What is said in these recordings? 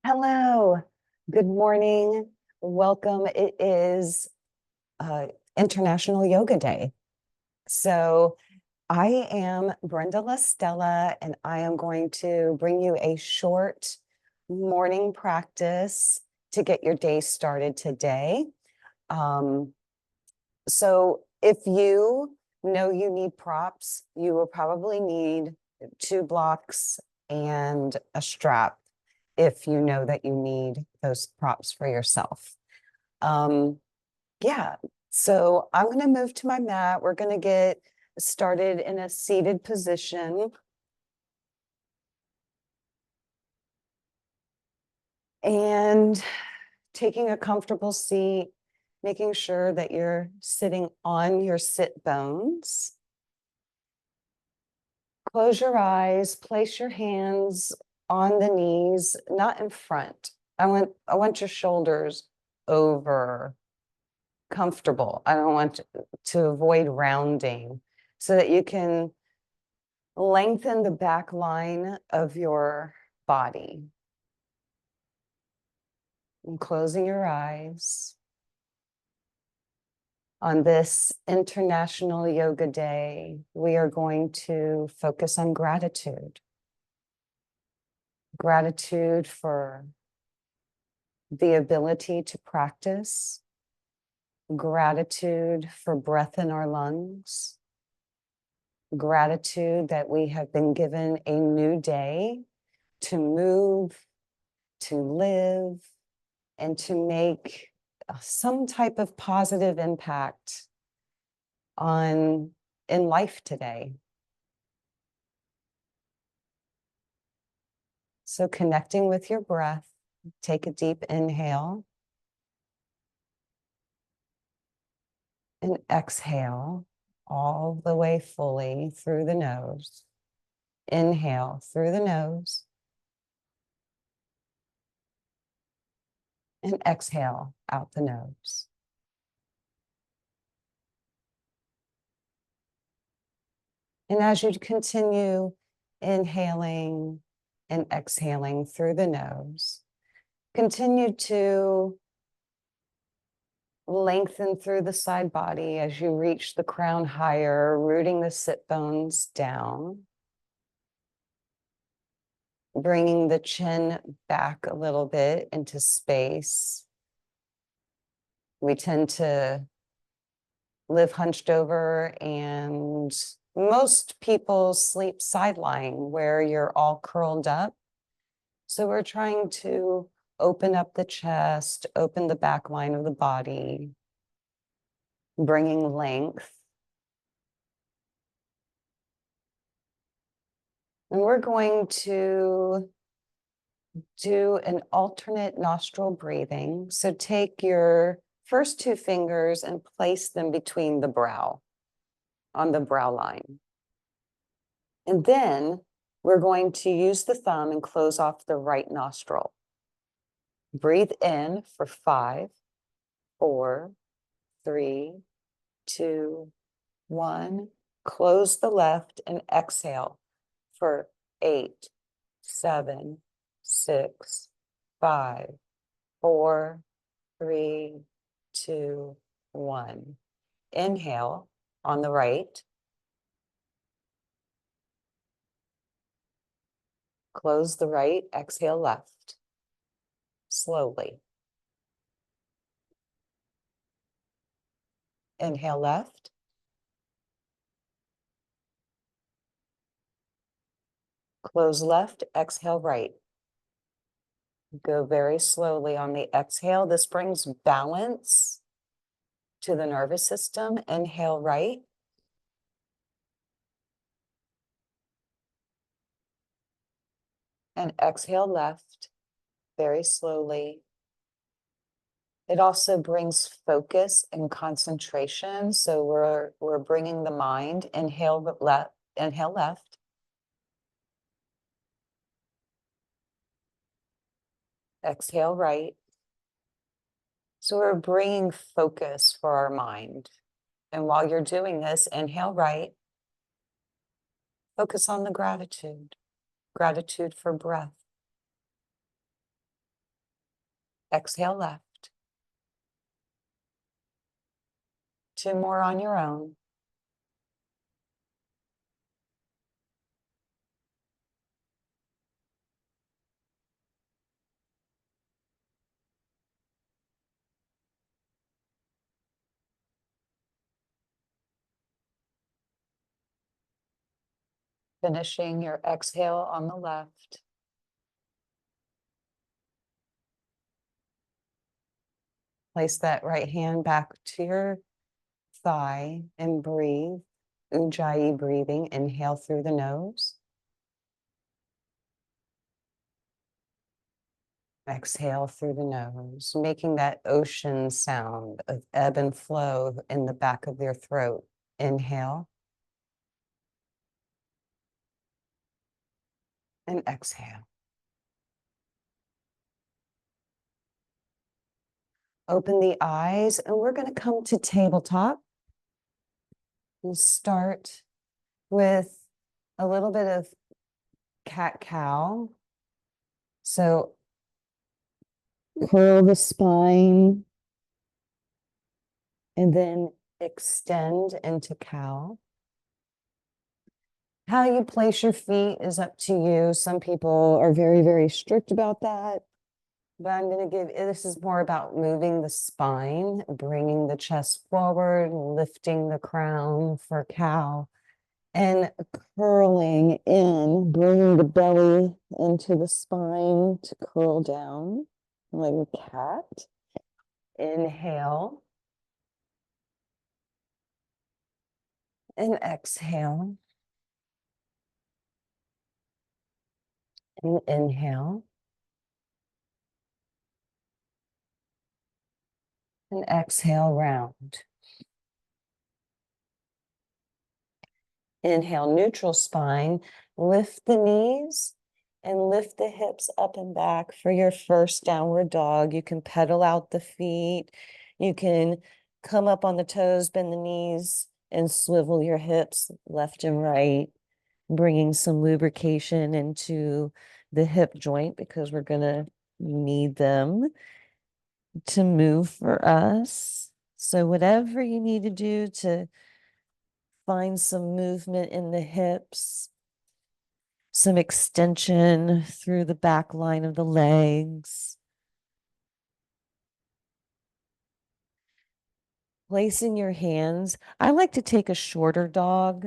Hello, good morning. Welcome. It is International Yoga Day. So I am Brenda LaStella, and I am going to bring you a short morning practice to get your day started today. So if you know you need props, you will probably need 2 blocks and a strap if you know that you need those props for yourself. Yeah, so I'm going to move to my mat. We're going to get started in a seated position. And taking a comfortable seat, making sure that you're sitting on your sit bones. Close your eyes, place your hands on the knees, not in front. I want your shoulders over, comfortable. I don't want to avoid rounding so that you can lengthen the back line of your body. And closing your eyes. On this International Yoga Day, we are going to focus on gratitude. Gratitude for the ability to practice, gratitude for breath in our lungs, gratitude that we have been given a new day to move, to live, and to make some type of positive impact in life today. So connecting with your breath, take a deep inhale and exhale all the way fully through the nose. Inhale through the nose and exhale out the nose. And as you continue inhaling and exhaling through the nose, continue to lengthen through the side body as you reach the crown higher, rooting the sit bones down. Bringing the chin back a little bit into space. We tend to live hunched over, and most people sleep side lying where you're all curled up. So we're trying to open up the chest, open the back line of the body, bringing length. And we're going to do an alternate nostril breathing. So take your first 2 fingers and place them between the brow, on the brow line. And then we're going to use the thumb and close off the right nostril. Breathe in for 5, 4, 3, 2, 1. Close the left and exhale for 8, 7, 6, 5, 4, 3, 2, 1. Inhale on the right. Close the right, exhale left. Slowly. Inhale left. Close left, exhale right. Go very slowly on the exhale. This brings balance to the nervous system. Inhale right. And exhale left, very slowly. It also brings focus and concentration. So we're bringing the mind. Inhale left, inhale left. Exhale right. So we're bringing focus for our mind. And while you're doing this, inhale right. Focus on the gratitude. Gratitude for breath. Exhale left. 2 more on your own. Finishing your exhale on the left. Place that right hand back to your thigh and breathe. Ujjayi breathing. Inhale through the nose. Exhale through the nose, making that ocean sound of ebb and flow in the back of your throat. Inhale and exhale. Open the eyes, and we're going to come to tabletop. We'll start with a little bit of cat-cow. So curl the spine and then extend into cow. How you place your feet is up to you. Some people are very, very strict about that. But I'm going to give, this is more about moving the spine, bringing the chest forward, lifting the crown for cow, and curling in, bringing the belly into the spine to curl down like a cat. Inhale. And exhale. And inhale. And exhale, round. Inhale, neutral spine. Lift the knees and lift the hips up and back for your first downward dog. You can pedal out the feet. You can come up on the toes, bend the knees, and swivel your hips left and right, bringing some lubrication into the hip joint because we're going to need them to move for us. So whatever you need to do to find some movement in the hips, some extension through the back line of the legs. Placing your hands. I like to take a shorter dog.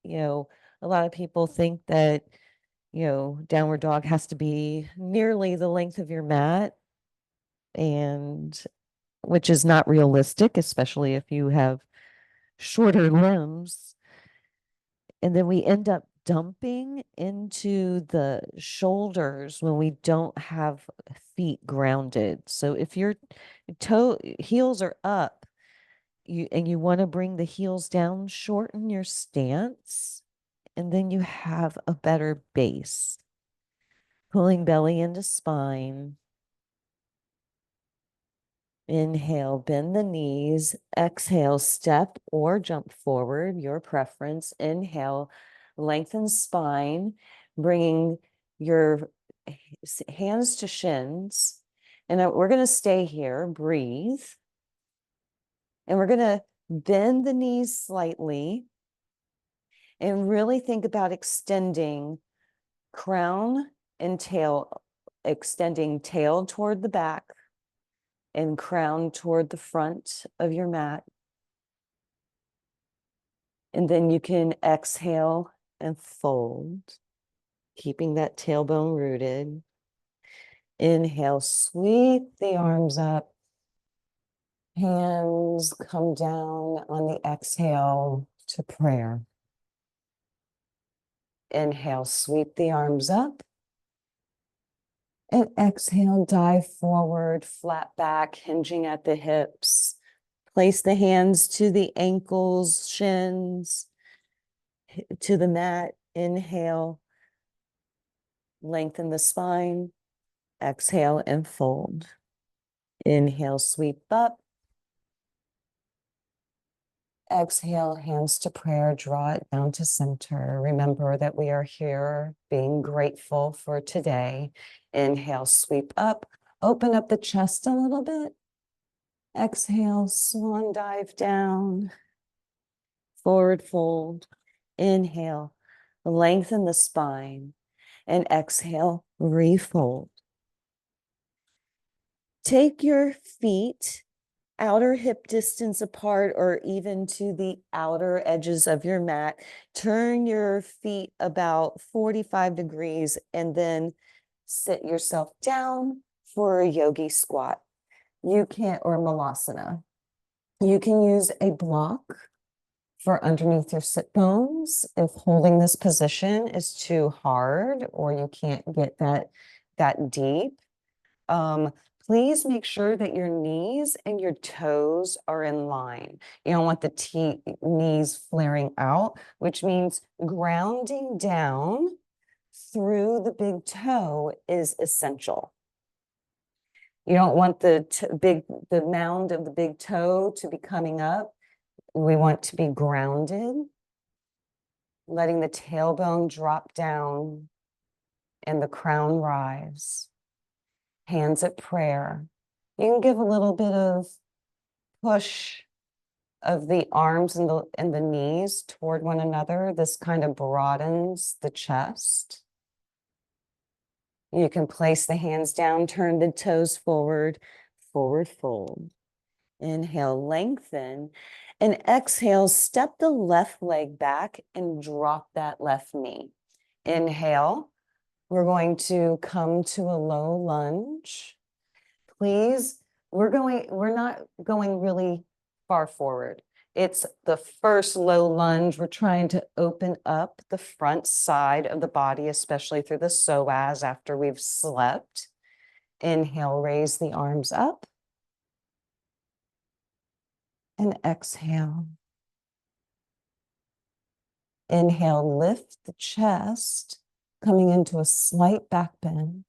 A lot of people think that, downward dog has to be nearly the length of your mat, and which is not realistic, especially if you have shorter limbs. And then we end up dumping into the shoulders when we don't have feet grounded. So if your heels are up, you want to bring the heels down, shorten your stance, and then you have a better base. Pulling belly into spine. Inhale, bend the knees. Exhale, step or jump forward, your preference. Inhale, lengthen spine, bringing your hands to shins. And we're going to stay here, breathe. And we're going to bend the knees slightly and really think about extending crown and tail, extending tail toward the back and crown toward the front of your mat. And then you can exhale and fold, keeping that tailbone rooted. Inhale, sweep the arms up. Hands come down on the exhale to prayer. Inhale, sweep the arms up. And exhale, dive forward, flat back, hinging at the hips. Place the hands to the ankles, shins, to the mat. Inhale, lengthen the spine. Exhale and fold. Inhale, sweep up. Exhale, hands to prayer, draw it down to center. Remember that we are here being grateful for today. Inhale, sweep up. Open up the chest a little bit. Exhale, swan dive down. Forward fold. Inhale, lengthen the spine. And exhale, refold. Take your feet outer hip distance apart or even to the outer edges of your mat. Turn your feet about 45 degrees and then sit yourself down for a yogi squat. You can't, or malasana. You can use a block for underneath your sit bones if holding this position is too hard or you can't get that deep. Please make sure that your knees and your toes are in line. You don't want the knees flaring out, which means grounding down through the big toe is essential. You don't want the mound of the big toe to be coming up. We want to be grounded, letting the tailbone drop down and the crown rise. Hands at prayer. You can give a little bit of push of the arms and the knees toward one another. This kind of broadens the chest. You can place the hands down, turn the toes forward, forward fold. Inhale, lengthen, and exhale, step the left leg back and drop that left knee. Inhale, we're going to come to a low lunge. Please, we're not going really far forward. It's the first low lunge. We're trying to open up the front side of the body, especially through the psoas after we've slept. Inhale, raise the arms up. And exhale. Inhale, lift the chest, coming into a slight back bend.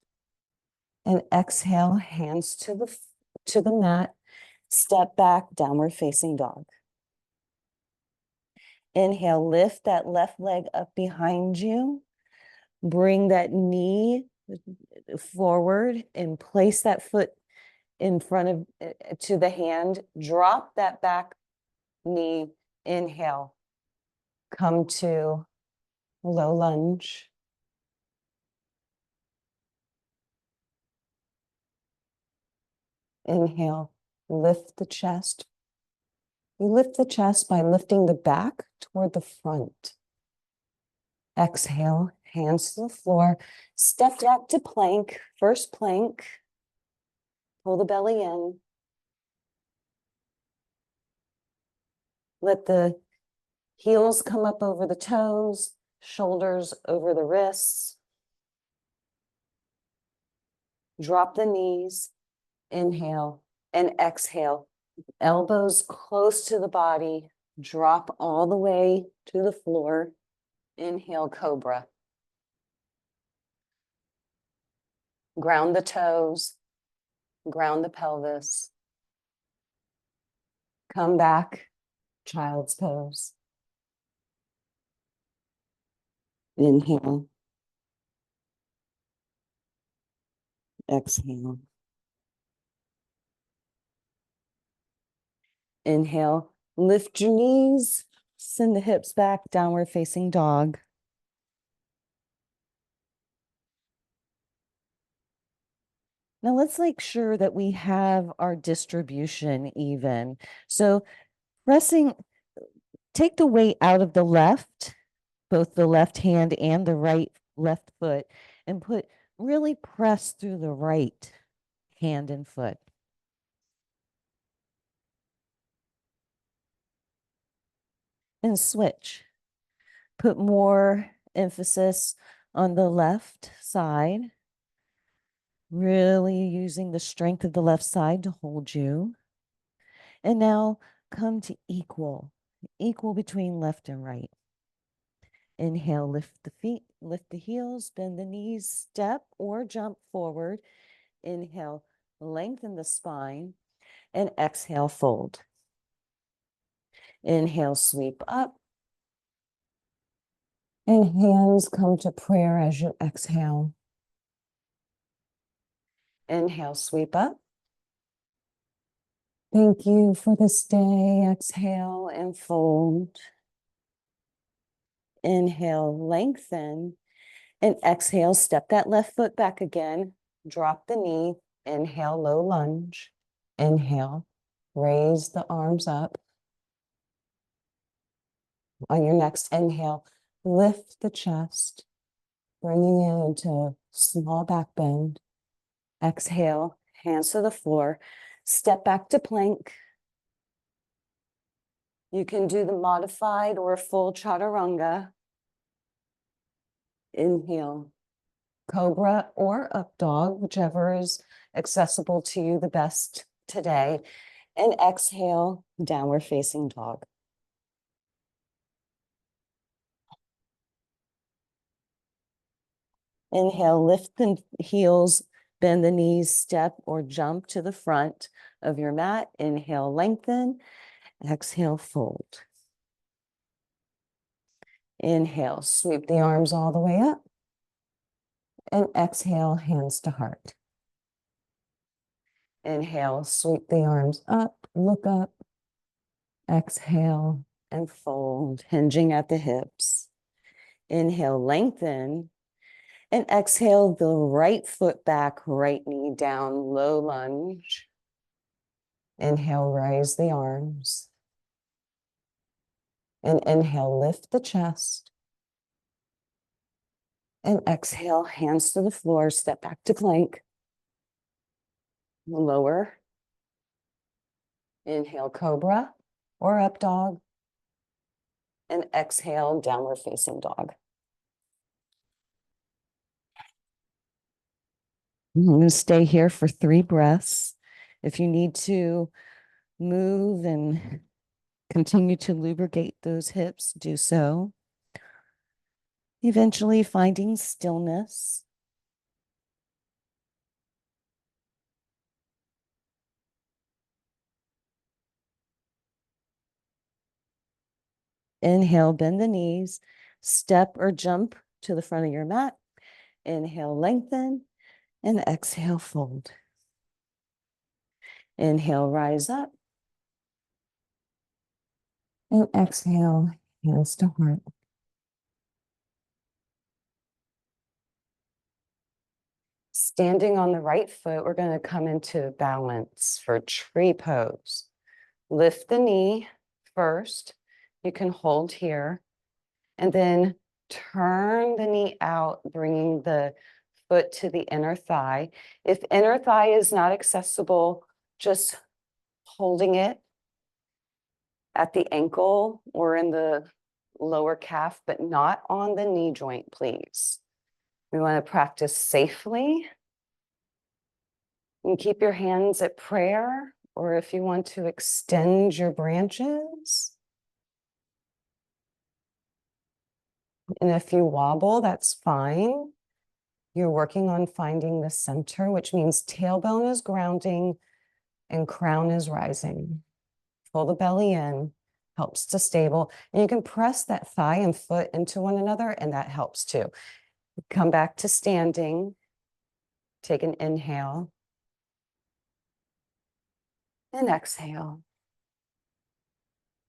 And exhale, hands to the mat. Step back, downward facing dog. Inhale, lift that left leg up behind you. Bring that knee forward and place that foot in front of to the hand. Drop that back knee. Inhale. Come to low lunge. Inhale, lift the chest. You lift the chest by lifting the back toward the front. Exhale, hands to the floor. Step back to plank, first plank. Pull the belly in. Let the heels come up over the toes, shoulders over the wrists. Drop the knees. Inhale and exhale. Elbows close to the body. Drop all the way to the floor. Inhale, cobra. Ground the toes. Ground the pelvis. Come back, child's pose. Inhale. Exhale. Inhale, lift your knees, send the hips back, downward facing dog. Now let's make sure that we have our distribution even. So take the weight out of the left, both the left hand and the left foot, and really press through the right hand and foot. And switch. Put more emphasis on the left side, really using the strength of the left side to hold you. And now come to equal between left and right. Inhale, lift the feet, lift the heels, bend the knees, step or jump forward. Inhale, lengthen the spine, and exhale, fold. Inhale, sweep up. And hands come to prayer as you exhale. Inhale, sweep up. Thank you for this day. Exhale and fold. Inhale, lengthen. And exhale, step that left foot back again. Drop the knee. Inhale, low lunge. Inhale, raise the arms up. On your next inhale, lift the chest, bringing it into small back bend. Exhale, hands to the floor. Step back to plank. You can do the modified or full chaturanga. Inhale, cobra or up dog, whichever is accessible to you the best today. And exhale, downward facing dog. Inhale, lift the heels, bend the knees, step or jump to the front of your mat. Inhale, lengthen. Exhale, fold. Inhale, sweep the arms all the way up. And exhale, hands to heart. Inhale, sweep the arms up, look up. Exhale and fold, hinging at the hips. Inhale, lengthen. And exhale, the right foot back, right knee down, low lunge. Inhale, raise the arms. And inhale, lift the chest. And exhale, hands to the floor, step back to plank. Lower. Inhale, cobra or up dog. And exhale, downward facing dog. I'm going to stay here for 3 breaths. If you need to move and continue to lubricate those hips, do so. Eventually finding stillness. Inhale, bend the knees, step or jump to the front of your mat. Inhale, lengthen, and exhale, fold. Inhale, rise up. And exhale, hands to heart. Standing on the right foot, we're going to come into balance for tree pose. Lift the knee first. You can hold here. And then turn the knee out, bringing the foot to the inner thigh. If inner thigh is not accessible, just holding it at the ankle or in the lower calf, but not on the knee joint, please. We want to practice safely. And keep your hands at prayer, or if you want to extend your branches. And if you wobble, that's fine. You're working on finding the center, which means tailbone is grounding and crown is rising. Pull the belly in, helps to stable. And you can press that thigh and foot into one another, and that helps too. Come back to standing. Take an inhale. And exhale.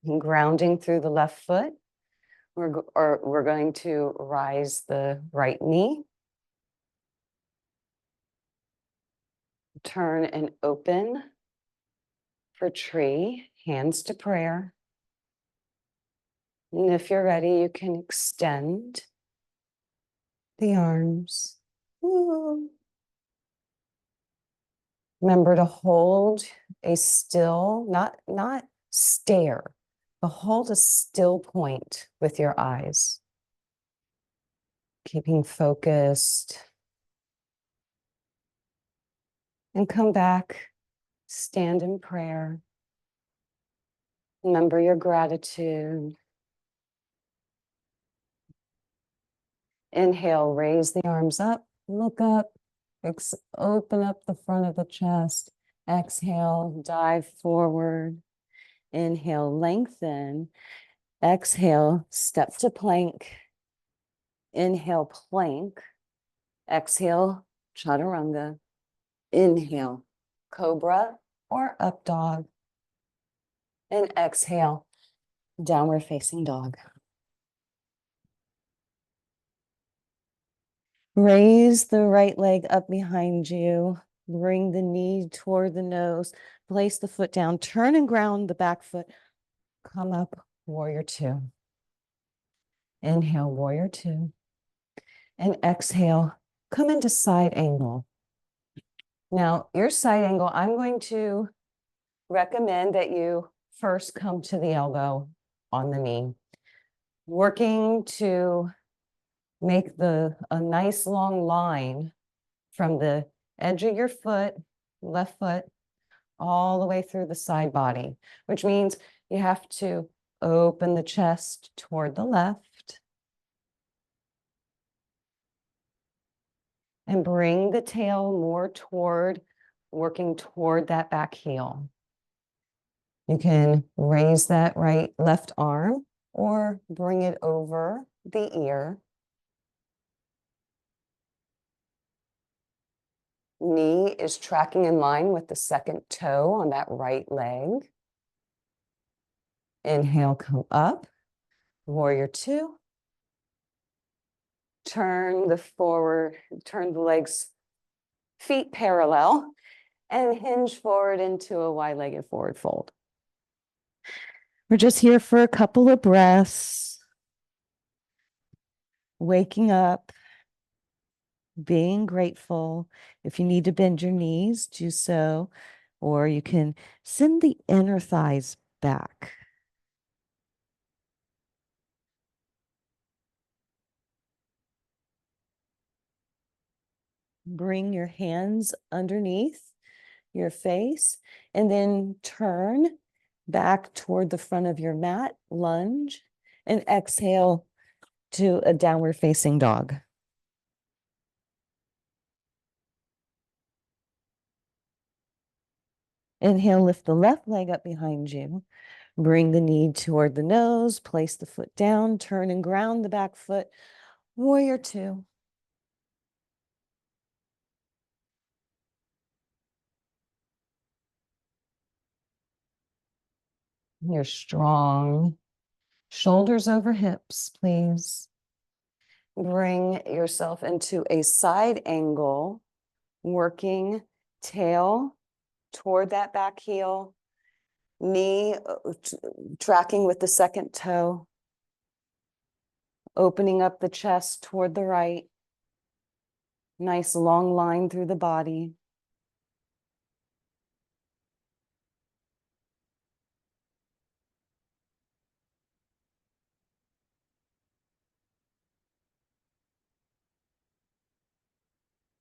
And grounding through the left foot. We're going to rise the right knee. Turn and open for tree, hands to prayer. And if you're ready, you can extend the arms. Ooh. Remember to hold a still, not stare, but hold a still point with your eyes. Keeping focused. And come back, stand in prayer. Remember your gratitude. Inhale, raise the arms up, look up, open up the front of the chest. Exhale, dive forward. Inhale, lengthen. Exhale, step to plank. Inhale, plank. Exhale, chaturanga. Inhale, cobra or up dog. And exhale, downward facing dog. Raise the right leg up behind you. Bring the knee toward the nose. Place the foot down. Turn and ground the back foot. Come up, warrior two. Inhale, warrior two. And exhale, come into side angle. Now, your side angle, I'm going to recommend that you first come to the elbow on the knee, working to make a nice long line from the edge of your foot, left foot, all the way through the side body, which means you have to open the chest toward the left and bring the tail more toward, working toward that back heel. You can raise that left arm or bring it over the ear. Knee is tracking in line with the second toe on that right leg. Inhale, come up, warrior two. Turn the legs, feet parallel, and hinge forward into a wide-legged forward fold. We're just here for a couple of breaths, waking up, being grateful. If you need to bend your knees, do so, or you can send the inner thighs back. Bring your hands underneath your face and then turn back toward the front of your mat, lunge, and exhale to a downward facing dog. Inhale, lift the left leg up behind you. Bring the knee toward the nose, place the foot down, turn and ground the back foot. Warrior two. You're strong. Shoulders over hips, please. Bring yourself into a side angle, working tail toward that back heel, knee tracking with the second toe, opening up the chest toward the right. Nice long line through the body.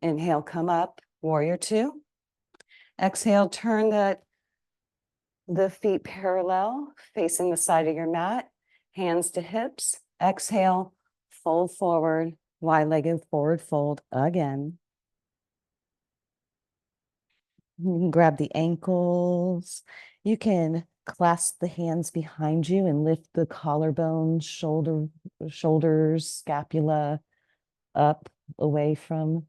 Inhale, come up, warrior two. Exhale, turn the feet parallel, facing the side of your mat, hands to hips. Exhale, fold forward, wide-legged forward fold again. You can grab the ankles. You can clasp the hands behind you and lift the collarbones, shoulders, scapula up away from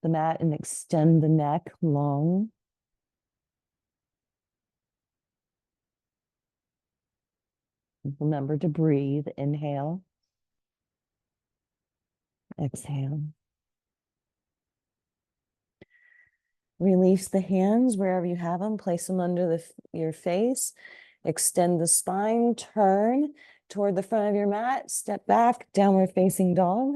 the mat and extend the neck long. Remember to breathe. Inhale. Exhale. Release the hands wherever you have them. Place them under your face. Extend the spine. Turn toward the front of your mat. Step back. Downward facing dog.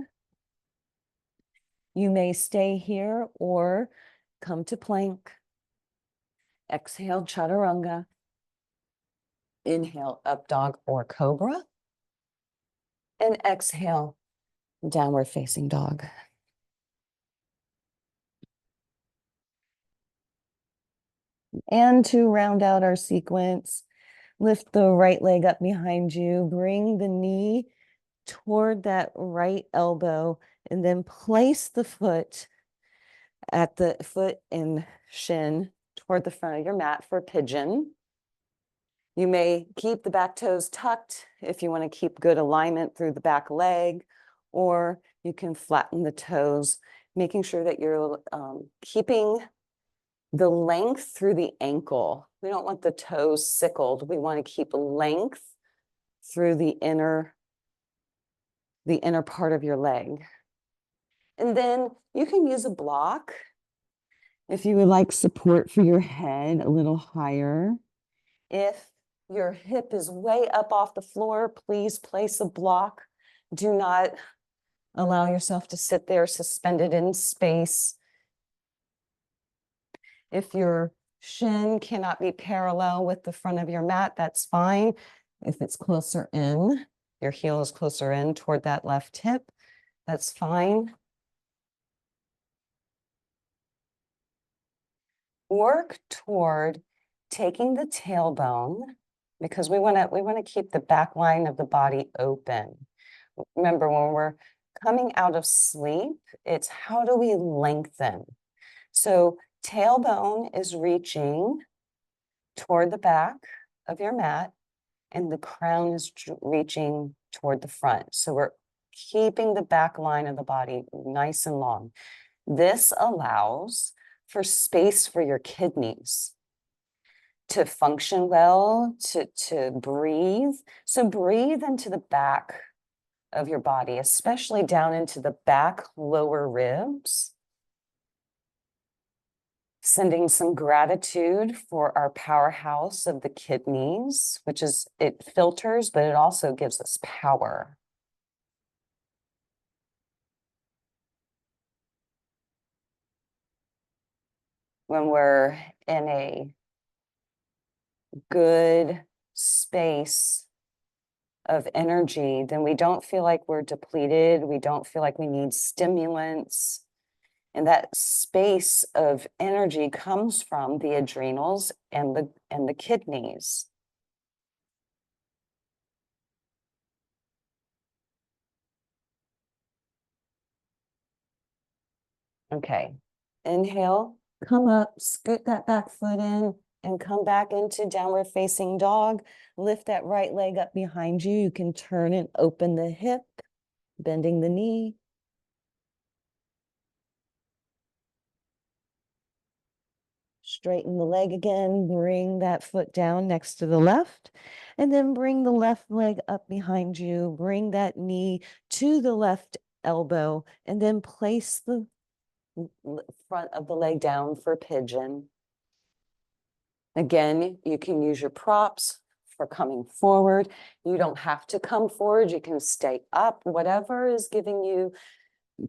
You may stay here or come to plank. Exhale, chaturanga. Inhale, up dog or cobra. And exhale, downward facing dog. And to round out our sequence, lift the right leg up behind you. Bring the knee toward that right elbow and then place the foot at the foot and shin toward the front of your mat for pigeon. You may keep the back toes tucked if you want to keep good alignment through the back leg, or you can flatten the toes making sure that you're keeping the length through the ankle. We don't want the toes sickled. We want to keep length through the inner part of your leg. And then you can use a block if you would like support for your head a little higher. If your hip is way up off the floor, please place a block. Do not allow yourself to sit there suspended in space. If your shin cannot be parallel with the front of your mat, that's fine. If it's closer in, your heel is closer in toward that left hip, that's fine. Work toward taking the tailbone, because we want to keep the back line of the body open. Remember, when we're coming out of sleep, it's how do we lengthen? So tailbone is reaching toward the back of your mat, and the crown is reaching toward the front. So we're keeping the back line of the body nice and long. This allows for space for your kidneys to function well, to breathe. So breathe into the back of your body, especially down into the back lower ribs. Sending some gratitude for our powerhouse of the kidneys, which is, it filters, but it also gives us power. When we're in a good space of energy, then we don't feel like we're depleted. We don't feel like we need stimulants. And that space of energy comes from the adrenals and the kidneys. Okay, inhale, come up, scoot that back foot in, and come back into downward facing dog. Lift that right leg up behind you. You can turn and open the hip, bending the knee. Straighten the leg again, bring that foot down next to the left, and then bring the left leg up behind you. Bring that knee to the left elbow, and then place the front of the leg down for pigeon. Again, you can use your props for coming forward. You don't have to come forward. You can stay up, whatever is giving you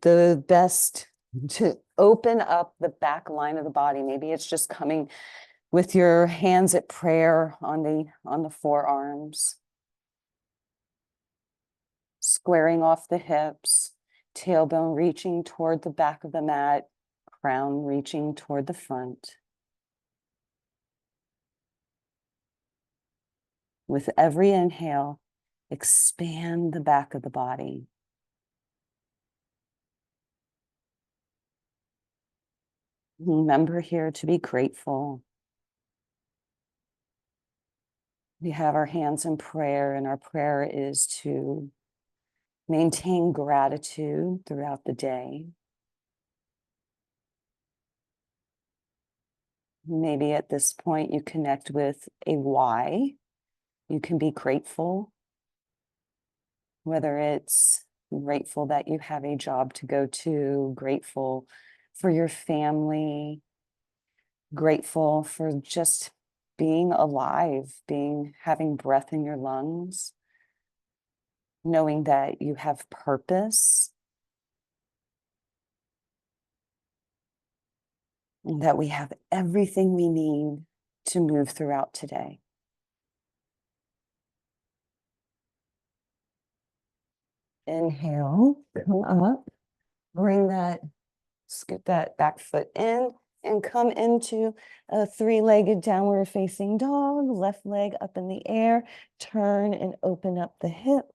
the best to open up the back line of the body. Maybe it's just coming with your hands at prayer on the forearms. Squaring off the hips, tailbone reaching toward the back of the mat, crown reaching toward the front. With every inhale, expand the back of the body. Remember here to be grateful. We have our hands in prayer, and our prayer is to maintain gratitude throughout the day. Maybe at this point you connect with a why. You can be grateful, whether it's grateful that you have a job to go to, grateful for your family, grateful for just being alive, having breath in your lungs, knowing that you have purpose, and that we have everything we need to move throughout today. Inhale, come up, scoot that back foot in, and come into a three-legged downward facing dog, left leg up in the air, turn and open up the hip.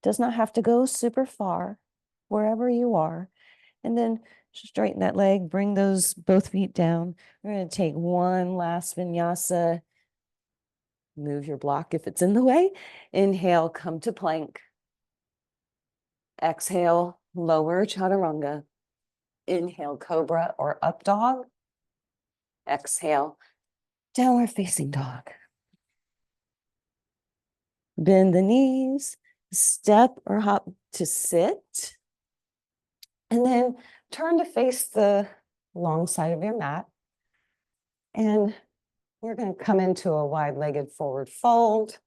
Does not have to go super far, wherever you are. And then straighten that leg, bring those both feet down. We're going to take one last vinyasa. Move your block if it's in the way. Inhale, come to plank. Exhale, Lower chaturanga. Inhale, cobra or up dog. Exhale, downward facing dog. Bend the knees, step or hop to sit, and then turn to face the long side of your mat. And we're going to come into a wide-legged forward fold.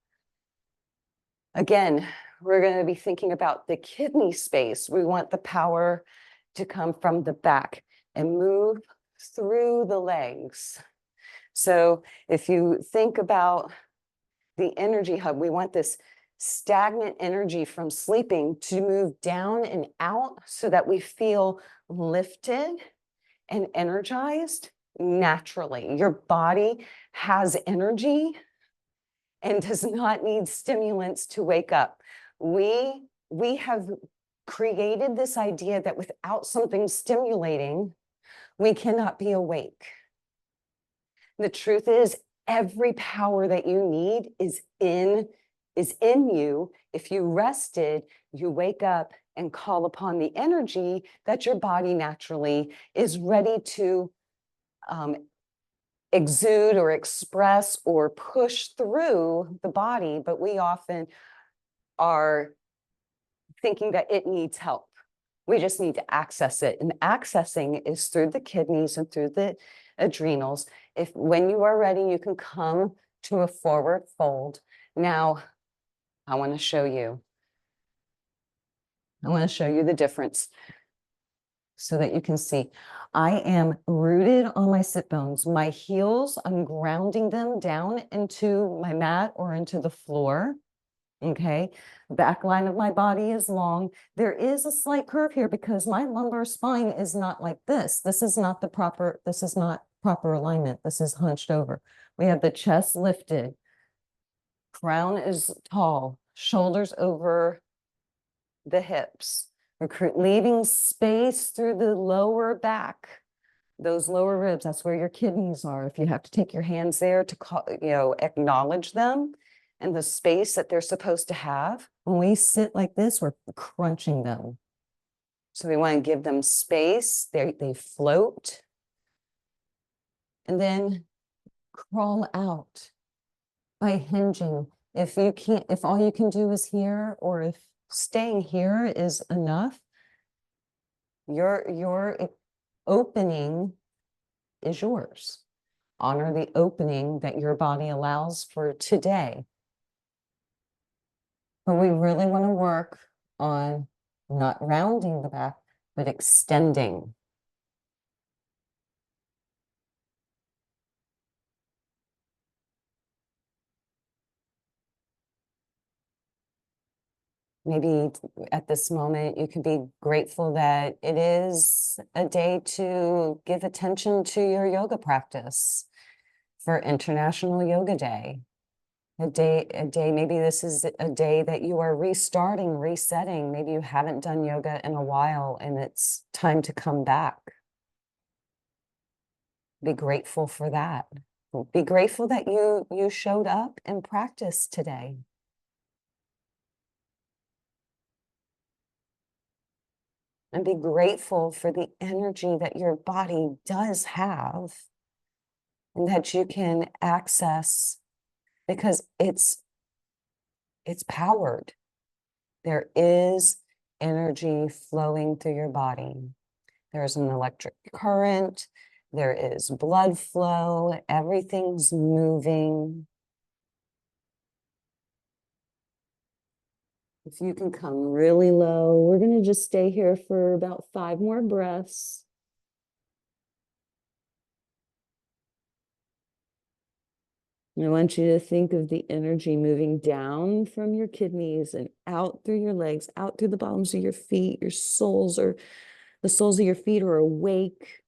Again, we're going to be thinking about the kidney space. We want the power to come from the back and move through the legs. So if you think about the energy hub, we want this stagnant energy from sleeping to move down and out so that we feel lifted and energized naturally. Your body has energy and does not need stimulants to wake up. We have created this idea that without something stimulating, we cannot be awake. The truth is, every power that you need is in you. If you rested, you wake up and call upon the energy that your body naturally is ready to exude or express or push through the body, but we often are thinking that it needs help. We just need to access it. And accessing is through the kidneys and through the adrenals. When you are ready, you can come to a forward fold. Now, I want to show you. I want to show you the difference so that you can see. I am rooted on my sit bones. My heels, I'm grounding them down into my mat or into the floor. Okay, back line of my body is long. There is a slight curve here because my lumbar spine is not like this. This is not proper alignment. This is hunched over. We have the chest lifted. Crown is tall, shoulders over the hips. We're leaving space through the lower back. Those lower ribs, that's where your kidneys are. If you have to take your hands there to acknowledge them and the space that they're supposed to have. When we sit like this, we're crunching them. So we want to give them space. They float. And then crawl out by hinging. If all you can do is here, or if staying here is enough, your opening is yours. Honor the opening that your body allows for today. But we really want to work on not rounding the back, but extending. Maybe at this moment, you could be grateful that it is a day to give attention to your yoga practice for International Yoga Day. Maybe this is a day that you are restarting, resetting. Maybe you haven't done yoga in a while and it's time to come back. Be grateful for that. Be grateful that you showed up and practiced today. And be grateful for the energy that your body does have and that you can access because it's powered. There is energy flowing through your body. There's an electric current. There is blood flow. Everything's moving. If you can come really low, we're going to just stay here for about 5 more breaths. I want you to think of the energy moving down from your kidneys and out through your legs, out through the bottoms of your feet. The soles of your feet are awake,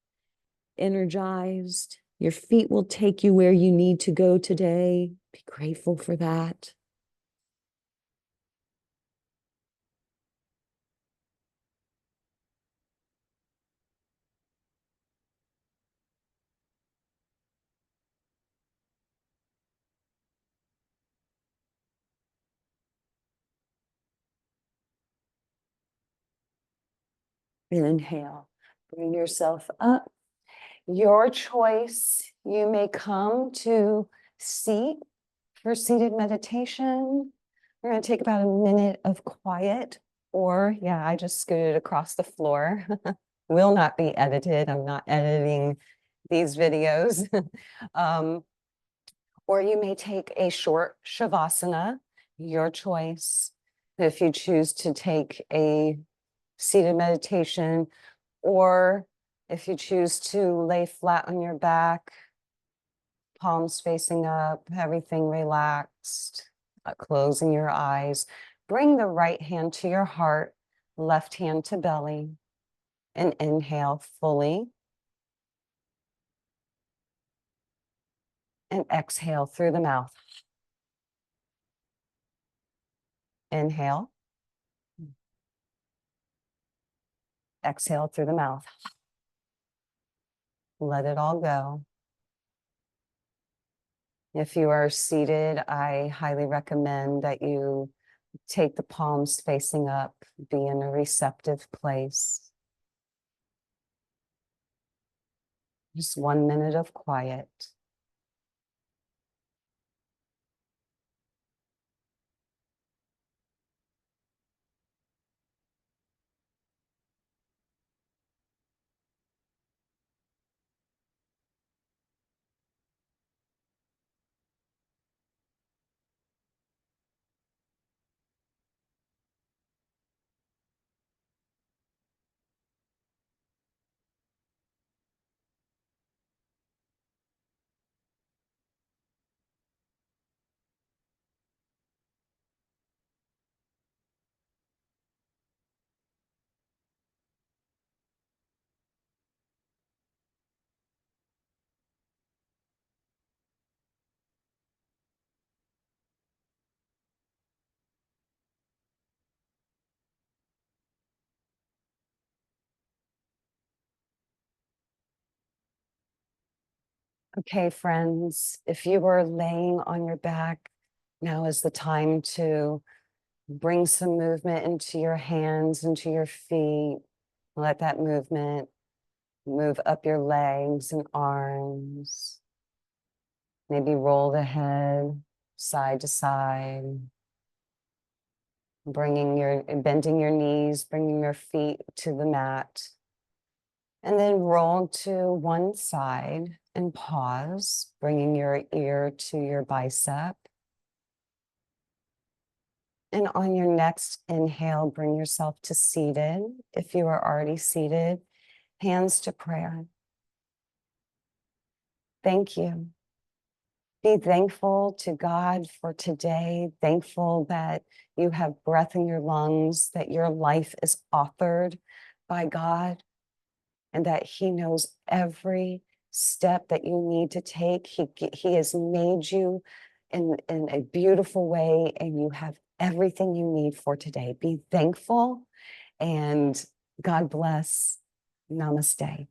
energized. Your feet will take you where you need to go today. Be grateful for that. Inhale, bring yourself up. Your choice. You may come to seat for seated meditation. We're going to take about a minute of quiet, or yeah, I just scooted across the floor. Will not be edited. I'm not editing these videos. Or you may take a short shavasana, your choice. If you choose to take a seated meditation, or if you choose to lay flat on your back, palms facing up, everything relaxed, closing your eyes, bring the right hand to your heart, left hand to belly, and inhale fully. And exhale through the mouth. Inhale. Exhale through the mouth. Let it all go. If you are seated, I highly recommend that you take the palms facing up, be in a receptive place. Just 1 minute of quiet. Okay, friends, if you were laying on your back, now is the time to bring some movement into your hands, into your feet. Let that movement move up your legs and arms. Maybe roll the head side to side, bending your knees, bringing your feet to the mat. And then roll to one side and pause, bringing your ear to your bicep. And on your next inhale, bring yourself to seated. If you are already seated, hands to prayer. Thank you. Be thankful to God for today. Thankful that you have breath in your lungs, that your life is authored by God, and that He knows every step that you need to take. He has made you in a beautiful way, and you have everything you need for today. Be thankful, and God bless. Namaste.